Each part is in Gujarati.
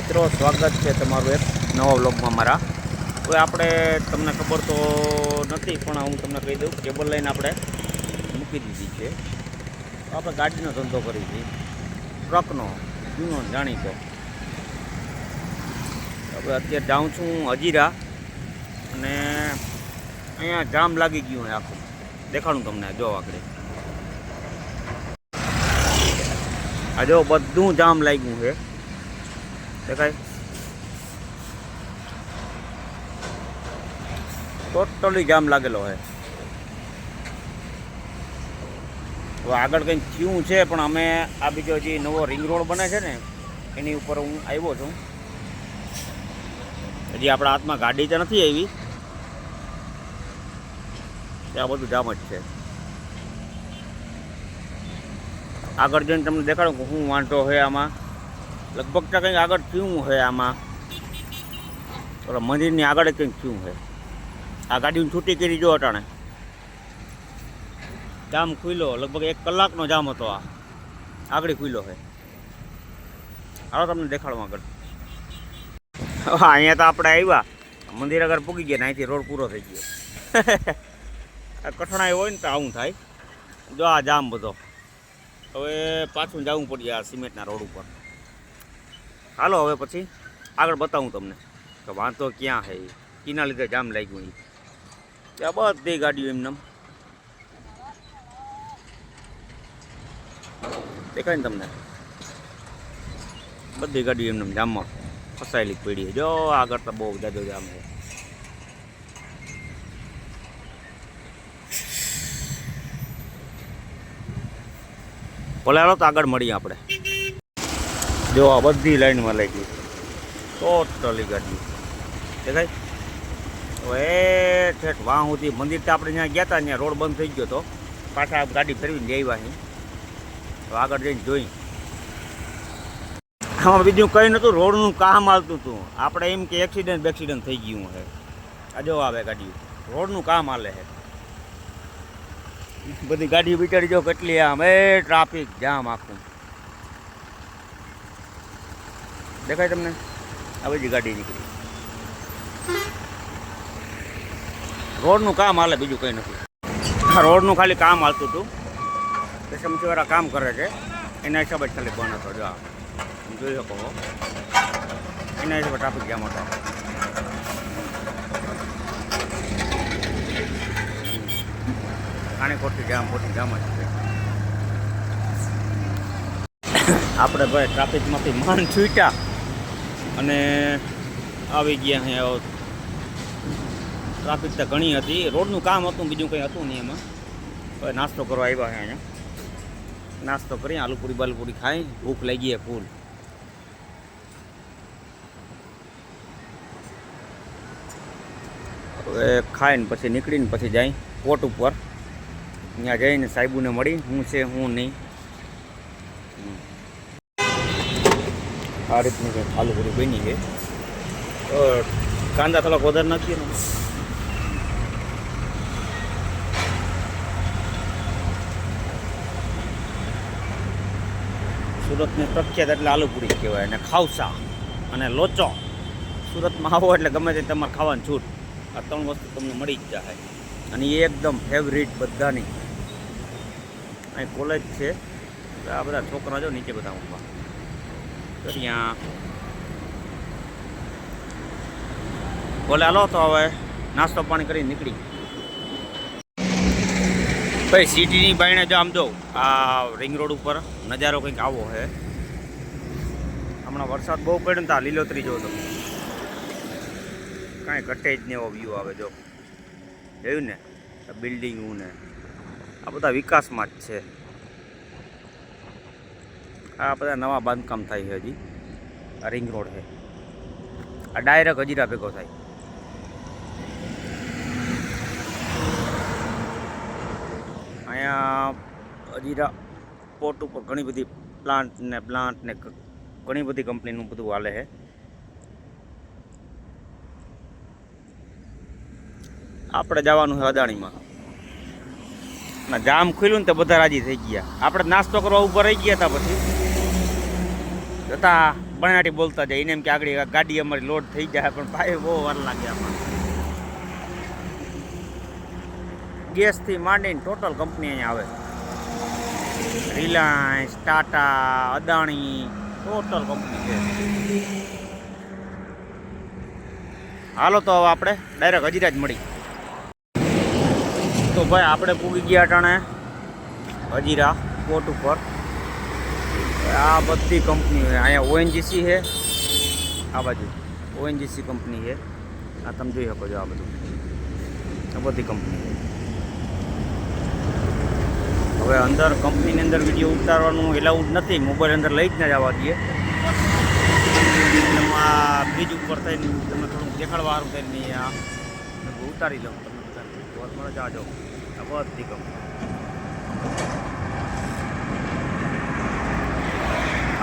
મિત્રો, સ્વાગત છે તમારું એક નવા વ્લોગમાં મારા. તો આપણે તમને ખબર તો નથી, પણ હું તમને કહી દઉં, કેબલ લાઈન આપણે મૂકી દીધી છે. આપણે ગાડીનો ધંધો કરી છે, ટ્રકનો જૂનો જાણીતો. હવે અત્યારે જાઉં છું હજીરા, અને અહીંયા જામ લાગી ગયું હોય આખું. દેખાડું તમને, જો આગળ આ જો બધું જામ લાગ્યું છે, દેખાય ટોટલી જામ લાગેલો છે. તો આગળ કંઈક થયું છે, પણ અમે આ બીજો જે નવો રિંગ રોડ બને છે ને, એની ઉપર હું આવ્યો છું. હજી આપણા હાથમાં ગાડી તો નથી આવી, ત્યાં બધું જામ જ છે. આગળ જઈને તમને દેખાડું કે શું વાંધો છે આમાં. લગભગ તો કંઈક આગળ થયું છે આમાં, થોડા મંદિરની આગળ કંઈક થયું છે. આ ગાડીને છૂટી કરી જો અટાણે જામ ખુલ્લો, લગભગ 1 કલાકનો જામ હતો. આ આગળ ખુલ્લો છે. હાલો તમને દેખાડવા આગળ. અહીંયા તો આપણે આવ્યા, મંદિર આગળ પૂગી ગયા ને અહીંથી રોડ પૂરો થઈ ગયો. આ કઠણાઈ હોય ને તો આવું થાય. જો આ જામ બધો, હવે પાછું જવું પડી આ સિમેન્ટના રોડ ઉપર. હાલો હવે પછી આગળ બતાવું તમને કે વાંધો ક્યાં છે, એના લીધે જામ લાગ્યું. ત્યાં બધી ગાડીઓ એમને દેખાય ને તમને, બધી ગાડીઓ એમને જામમાં ફસાયેલી પડી છે. જો આગળ તો બહુ જાજો જામ છે. ભલે હાલો તો આગળ મળીએ આપણે. જો આ બધી લાઈનમાં લાગી ટોટલી ગાડી દેખાય. હવે ઠેઠ વાં સુધી મંદિર તો આપણે ત્યાં ગયા હતા, ત્યાં રોડ બંધ થઈ ગયો હતો. પાછા ગાડી ફેરવીને આવ્યા અહીં. તો આગળ જઈને જોઈ, આમાં બીજું કંઈ નહોતું, રોડનું કામ હાલતું હતું. આપણે એમ કે એક્સિડન્ટ થઈ ગયું છે. આ જો આવે ગાડીઓ, રોડનું કામ હાલે છે. બધી ગાડીઓ બિચારી જો કેટલી આમ ટ્રાફિક જામ આખું દેખાય તમને. આ બધી ગાડી નીકળી, રોડનું કામ હાલે, બીજું કંઈ નથી. આ રોડનું ખાલી કામ હાલતું હતું. સમસીવાળા કામ કરે છે, એના હિસાબે જ ખાલી બંધ હતો. જો જોઈ શકો, એના હિસાબે ટ્રાફિક જામ હતો. આને ખોટી જામ જ છે. આપણે ભાઈ ટ્રાફિકમાંથી માંડ છૂટ્યા અને આવી ગયા અહીંયા. ટ્રાફિક તો ઘણી હતી, રોડનું કામ હતું, બીજું કંઈ હતું નહીં એમાં. હવે નાસ્તો કરવા આવ્યા છે અહીંયા. નાસ્તો કરી આલુપુરી બાલુપુરી ખાઈ, ભૂખ લાગી છે ફૂલ. હવે ખાઈને પછી નીકળીને પછી જાય કોટ ઉપર. ત્યાં જઈને સાહેબુને મળી હું છે હું નહીં. આ રીતની કંઈક આલુપુરી બની છે. કાંદા થોડાક વધારે નાખીએ ને. સુરતની પ્રખ્યાત એટલે આલુપુરી કહેવાય, અને ખાવસા અને લોચો. સુરતમાં આવો એટલે ગમે તે તમારે ખાવાની છૂટ. આ 3 વસ્તુ તમને મળી જ જાય, અને એ એકદમ ફેવરિટ બધાની. અહીં કોલેજ છે, આ બધા છોકરા જો નીચે બધા ઊભા. તો ત્યાં બોલે હાલો તો હવે નાસ્તો પાણી કરીને નીકળી. ભાઈ સિટીની બાયણે જો આમ જો આ રિંગ રોડ ઉપર નજારો કંઈક આવો છે. હમણાં વરસાદ બહુ પડ્યો ને તો આ લીલોતરી જો તમે, કાંઈ ઘટે જ ને એવો વ્યૂ આવે. જો જોયું ને, બિલ્ડિંગું ને આ બધા વિકાસમાં જ છે. આ બધા નવા બાંધકામ થાય છે હજી. આ રિંગ રોડ છે, આ ડાયરેક્ટ હજીરા ભેગો થાય. અહીંયા હજીરા પોર્ટ ઉપર ઘણી બધી પ્લાન્ટ ને ઘણી બધી કંપનીનું બધું હાલે છે. આપણે જવાનું છે અદાણીમાં. ના જામ ખુલ્યું ને તો બધા રાજી થઈ ગયા. આપણે નાસ્તો કરવા ઉપર રહી ગયા હતા, પછી જતા બનાટી બોલતા જાય એને એમ કે આગળ ગાડી અમારી લોડ થઈ જાય, પણ ભાઈ બહુ વાર લાગે આમાં. ગેસથી માંડીને ટોટલ કંપની અહીંયા આવે. Reliance, Tata, Adani, total company છે. હાલો તો હવે આપણે ડાયરેક્ટ હજીરા જ મળી. તો ભાઈ આપણે પૂગી ગયા અટાણે હજીરા કોટ ઉપર. આ બધી કંપની છે અહીંયા. ઓએનજીસી છે આ બાજુ, ઓએનજીસી કંપની છે. આ તમે જોઈ શકો છો આ બધું, આ બધી કંપની છે. હવે અંદર કંપનીની અંદર વિડીયો ઉતારવાનું એલાઉડ નથી, મોબાઈલ અંદર લઈ જ ના જવા દઈએ. એમાં બ્રિજ ઉપર થઈને તમે થોડુંક દેખાડવા સારું થઈને આ ઉતારી લઉં તમે બધા જાજો. આ બધી કંપની,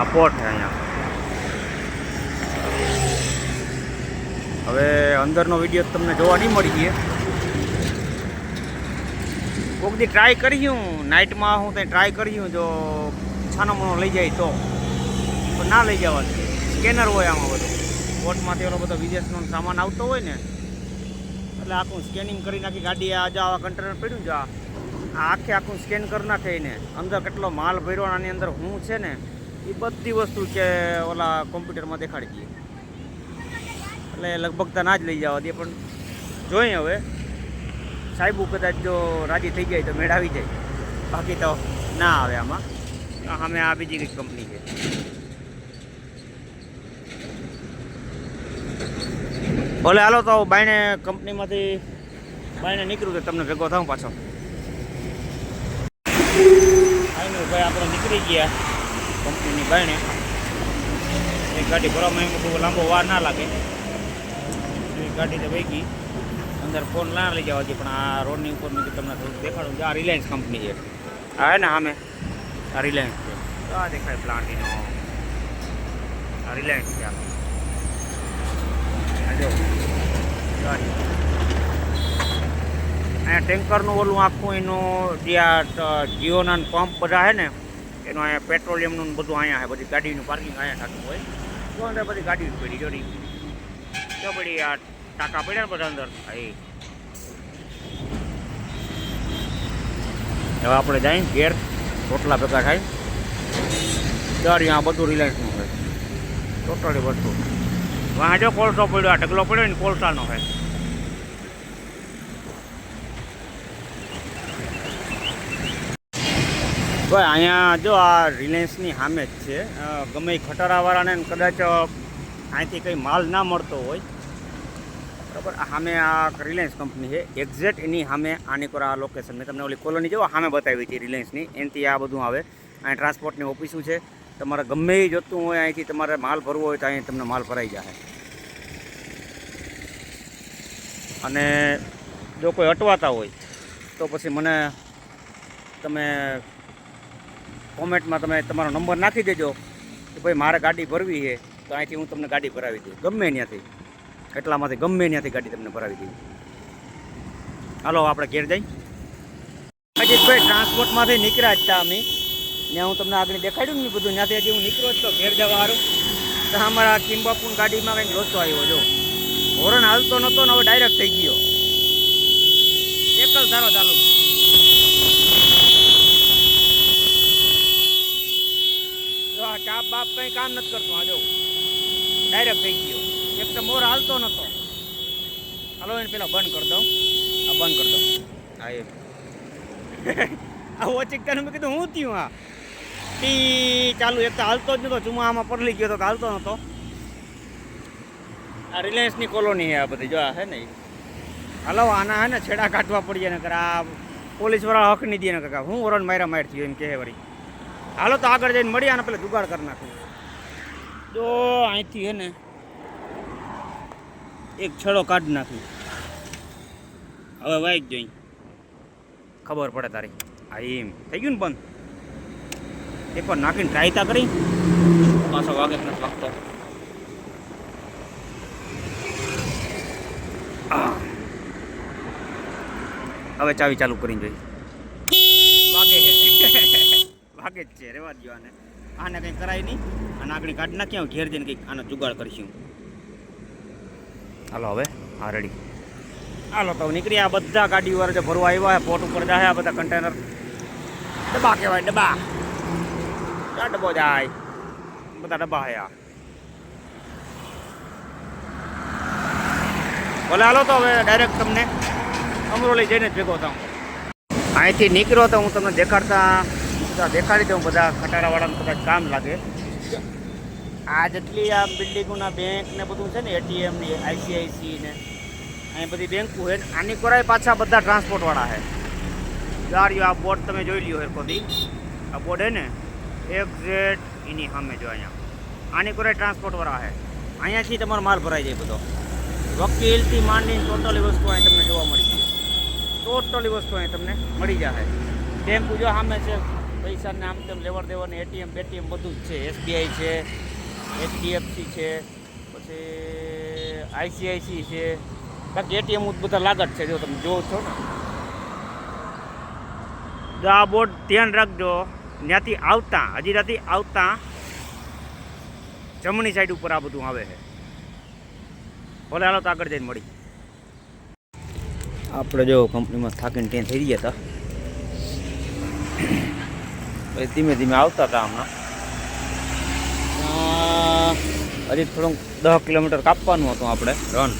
આ પોર્ટ છે અહીંયા. હવે અંદરનો વિડીયો તમને જોવા નહીં મળી ગયે. કોઈક દી ટ્રાય કર્યું નાઇટમાં, હું ત્યાં ટ્રાય કર્યું, જો છાનોમણો લઈ જાય તો, પણ ના લઈ જવાનું. સ્કેનર હોય આમાં બધું, પોર્ટમાંથી ઓલો બધો વિદેશનો સામાન આવતો હોય ને, એટલે આખું સ્કેનિંગ કરી નાખી. ગાડી આ આવા કન્ટેનર પડ્યું છે, આ આખું સ્કેન કરી નાખે ને અંદર કેટલો માલ ભર્યો આની અંદર હું છે ને એ બધી વસ્તુ કે ઓલા કોમ્પ્યુટરમાં દેખાડી દઈએ. એટલે લગભગ તો ના જ લઈ જવા દે, પણ જોઈએ હવે સાહેબુ કદાચ જો રાજી થઈ જાય તો મેળ આવી જાય, બાકી તો ના આવે આમાં. અમે આ બીજી કંઈક કંપની છે. ભલે હાલો તો બાયણે કંપનીમાંથી બાયણે નીકળ્યું તો તમને ભેગો થાઉં પાછો. આઈનું ભાઈ આપણે નીકળી ગયા કંપનીની બાયણે. એક ગાડી ભરવામાં એમ બહુ લાંબો વાર ના લાગે. એ ગાડી તો વહી ગઈ, અંદર ફોન ના લઈ જવા દઈએ, પણ આ રોડની ઉપર મેં તમને થોડુંક દેખાડું. આ રિલાયન્સ કંપની છે. આ હે ને સામે આ રિલાયન્સ છે. આ દેખાય પ્લાન્ટ એનો, આ રિલાયન્સ છે. જો અહીંયા ટેન્કરનું ઓલું આખું એનું જે આ જીઓના પંપ બધા છે ને એનું અહીંયા પેટ્રોલિયમનું બધું અહીંયા છે. બધી ગાડીનું પાર્કિંગ અહીંયા થતું હોય. તો અંદર બધી ગાડી પડી જોડી તો પડી આ ટાંકા પડ્યા ને બધા અંદર. હવે આપણે જઈએ ઘેર, રોટલા ભેગા થાય. દર આ બધું રિલાયન્સનું હોય ટોટલી બધું. વાં જો કોલસો પડ્યો, આ ઢગલો પડ્યો ને કોલસાનો હોય. ભાઈ અહીંયા જો આ રિલાયન્સની સામે જ છે. ગમે એ ખટારાવાળાને કદાચ અહીંથી કંઈ માલ ના મળતો હોય બરાબર, સામે આ રિલાયન્સ કંપની છે એક્ઝેક્ટ એની સામે. આની પર આ લોકેશન મેં તમને ઓલી કોલોની જો સામે બતાવી હતી રિલાયન્સની, એનાથી આ બધું આવે. અહીં ટ્રાન્સપોર્ટની ઓફિસો છે. તમારે ગમે એ જોતું હોય અહીંથી તમારે માલ ભરવો હોય તો અહીં તમને માલ ભરાઈ જાય. અને જો કોઈ અટવાતા હોય તો પછી મને તમે કોમેન્ટમાં તમે તમારો નંબર નાખી દેજો કે ભાઈ મારે ગાડી ભરવી છે, તો અહીંથી હું તમને ગાડી ભરાવી દઉં. ગમે ત્યાંથી, એટલામાંથી ગમે ત્યાંથી ગાડી તમને ભરાવી દઉં. હાલો આપણે ઘેર જઈ. અજીતભાઈ ટ્રાન્સપોર્ટમાંથી નીકળ્યા જ હતા અમે. ત્યાં હું તમને આગળ દેખાડ્યું ને બધું, ત્યાંથી હજી હું નીકળ્યો જ તો ઘેર જવા સારું. તો અમારા કિંબાપુન ગાડીમાં કંઈક લોચો આવ્યો. જો હોરન હાલતો નહોતો ને હવે ડાયરેક્ટ થઈ ગયો. એકલ ધારો ચાલુ. ચાપ બાપ કંઈ કામ નથી કરતો. આ જો ડાયરેક્ટ થઈ ગયો. એક તો મોર હાલતો નહોતો. હાલો એને પેલા બંધ કરી દઉં. આ બંધ કરી દઉં. હા એ આ ઓચિકતાનું મેં કીધું હું થયું. આ ટી ચાલુ. એક તો હાલતો જ નહોતો, ચુમા આમાં પરલી ગયો તો હાલતો નહોતો. આ રિલાયન્સની કોલોની છે આ બધી. જો આ છે ને હાલો આના હે ને છેડા કાઢવા પડીએ ને કરે. આ પોલીસવાળા હક નહીં દે ને કાકા હું વરણ માર્યા માર થયું એમ કહે વળી. હાલો તો આગળ જઈને મળીએ આને પેલા જુગાડ કરી નાખું. જો અહીંથી હે ને એક છેડો કાઢી નાખ્યું. હવે વાઈક જોઈ ખબર પડે તારી. હા એમ થઈ ગયું ને બંધ. એકવાર નાખીને ટ્રાય તા કરી પાછો વાગે નથી લાગતો. હવે ચાવી ચાલુ કરીને જોઈ. વાગે છે વાગે જ છે, રેવા દો આને. આને કંઈ કરાય નહીં અને આગળ કાઢી નાખ્યા ઘેર જઈને કંઈક આનો જુગાડ કરીશું. હાલો હવે હા રેડી. હાલો તો નીકળી. આ બધા ગાડીવાળા જે ભરવા આવ્યા પોટ ઉપર જાય આ બધા કન્ટેનર ડબ્બા કહેવાય ડબ્બા. આ ડબ્બો જાય બધા ડબ્બા હયા. ભલે હાલો તો હવે ડાયરેક્ટ તમને અમરોલી જઈને જ ભેગો થાઉં. અહીંથી નીકળ્યો તો હું તમને દેખાડી દઉં બધા ખટારાવાળાનું કદાચ કામ લાગે. આ જેટલી આ બિલ્ડિંગોના બેંક ને બધું છે ને એટીએમ ને આઈસીઆઈસી ને અહીં બધી બેંકો છે આની કોરાય પાછા બધા ટ્રાન્સપોર્ટવાળા છે. ગાડીઓ આ બોર્ડ તમે જોઈ લ્યો હે ખોદી આ બોર્ડ હે ને એક્ઝેક્ટ એની સામે જો અહીંયા આની કોરાય ટ્રાન્સપોર્ટવાળા છે. અહીંયાથી તમારો માલ ભરાઈ જાય બધો. વકીલથી માંડીને ટોટલી વસ્તુ અહીં તમને જોવા મળી જાય. ટોટલી વસ્તુ અહીં તમને મળી જાય. બેંક જો સામે છે પૈસાને આમ તેમ લેવડ દેવાની એટીએમ બેટીએમ બધું જ છે. એસબીઆઈ છે, એચડીએફસી છે, પછી આઈસીઆઈસી છે. બાકી એટીએમ બધા લાગત છે જો તમે જોવો છો ને. જો આ બોર્ડ ધ્યાન રાખજો. ત્યાંથી આવતા જમણી સાઈડ ઉપર આ બધું આવે છે. ભલે હાલો તો આગળ જઈને મળી. આપણે જો કંપનીમાં થાકીને ત્યાં થઈ ગયા હતા પછી ધીમે ધીમે આવતા હતા હમણાં. હજી થોડુંક 10 કિલોમીટર કાપવાનું હતું આપણે રન.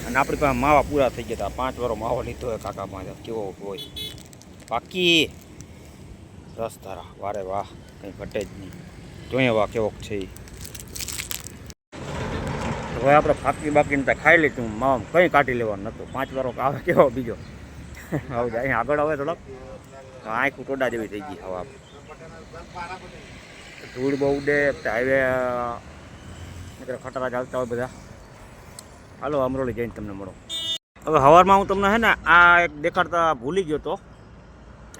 અને આપણી પાસે માવા પૂરા થઈ ગયા હતા. 5 વારો માવો લીધો હોય કાકા પાસે. કેવો હોય બાકી રસ તારા વારે વાહ કંઈ ઘટે જ નહીં. જોઈએ વાહ કેવોક છે એ. હવે આપણે ફાકી બાકીને ત્યાં ખાઈ લીધું માવામાં કંઈ કાઢી લેવાનું નહોતું. 5 વારો આવે કેવો બીજો હવે અહીં આગળ આવે થોડોક આંખું ટોડા જેવી થઈ ગઈ. હવે ધૂળ બહુ ઉડે હાઈવે ખટારા ચાલતા હોય બધા. હાલો અમરોલી જઈને તમને મળો. હવે સવારમાં હું તમને હે ને આ એક દેખાડતા ભૂલી ગયો હતો.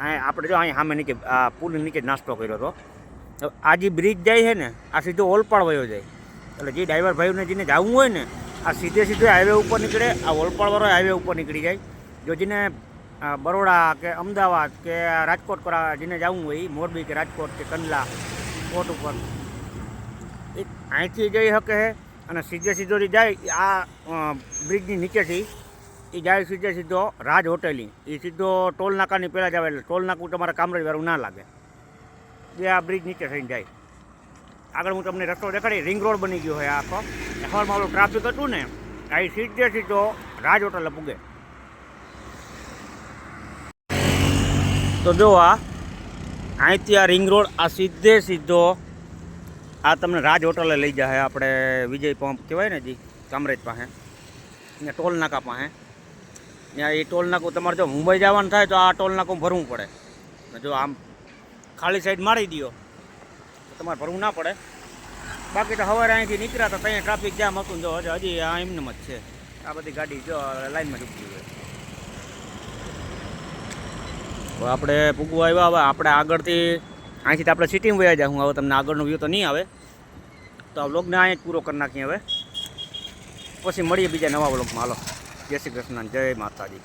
આપણે જો અહીં સામે નીચે આ પુલ નીચે નાસ્તો કર્યો હતો. આ જે બ્રિજ જાય છે ને આ સીધો ઓલપાડ વયો જાય. એટલે જે ડ્રાઈવર ભાઈઓને જેને જવું હોય ને આ સીધે હાઈવે ઉપર નીકળે. આ ઓલપાડવાળો હાઈવે ઉપર નીકળી જાય. જો જેને બરોડા કે અમદાવાદ કે રાજકોટ કરવા જેને જવું હોય મોરબી કે રાજકોટ કે કંડલા કોટ ઉપર એ અહીંથી જઈ શકે છે. અને સીધો જે જાય આ બ્રિજની નીચેથી એ જાય સીધો રાજ હોટેલની. એ સીધો ટોલ નાકાની પહેલાં જ આવે. એટલે ટોલ નાકું તમારે કામરેજવાળું ના લાગે. જે આ બ્રિજ નીચે થઈને જાય. આગળ હું તમને રસ્તો દેખાડી. રિંગ રોડ બની ગયો હોય આખો. સવારમાં ઓલું ટ્રાફિક હતું ને અહીં સીધો રાજ હોટલે પૂગે. તો જો અહીંથી આ રિંગ રોડ આ સીધો આ તમને રાજ હોટલે લઈ જાય. આપણે વિજય પંપ કહેવાય ને જી કામરેજ પાસે ત્યાં ટોલ નાકા પાસે. ત્યાં એ ટોલ નાકું તમારે જો મુંબઈ જવાનું થાય તો આ ટોલ નાકું ભરવું પડે. જો આમ ખાલી સાઈડ મારી દો તો તમારે ભરવું ના પડે. બાકી તો સવારે અહીંથી નીકળ્યા તો ત્યાં ટ્રાફિક જામ હતું. જો હજી આ એમનેમ જ છે. આ બધી ગાડી જો લાઈનમાં જ ઉભી હોય. હવે આપણે પૂગવા આવ્યા. હવે આપણે આગળથી અહીંથી તો આપણે સિટીમાં વયા જાય. હું હવે તમને આગળનો વ્યૂ તો નહીં આવે તો આ વ્લોગને અહીં જ પૂરો કરી નાખીએ. હવે પછી મળીએ બીજા નવા વ્લોગમાં. હાલો જય શ્રી કૃષ્ણ, જય માતાજી.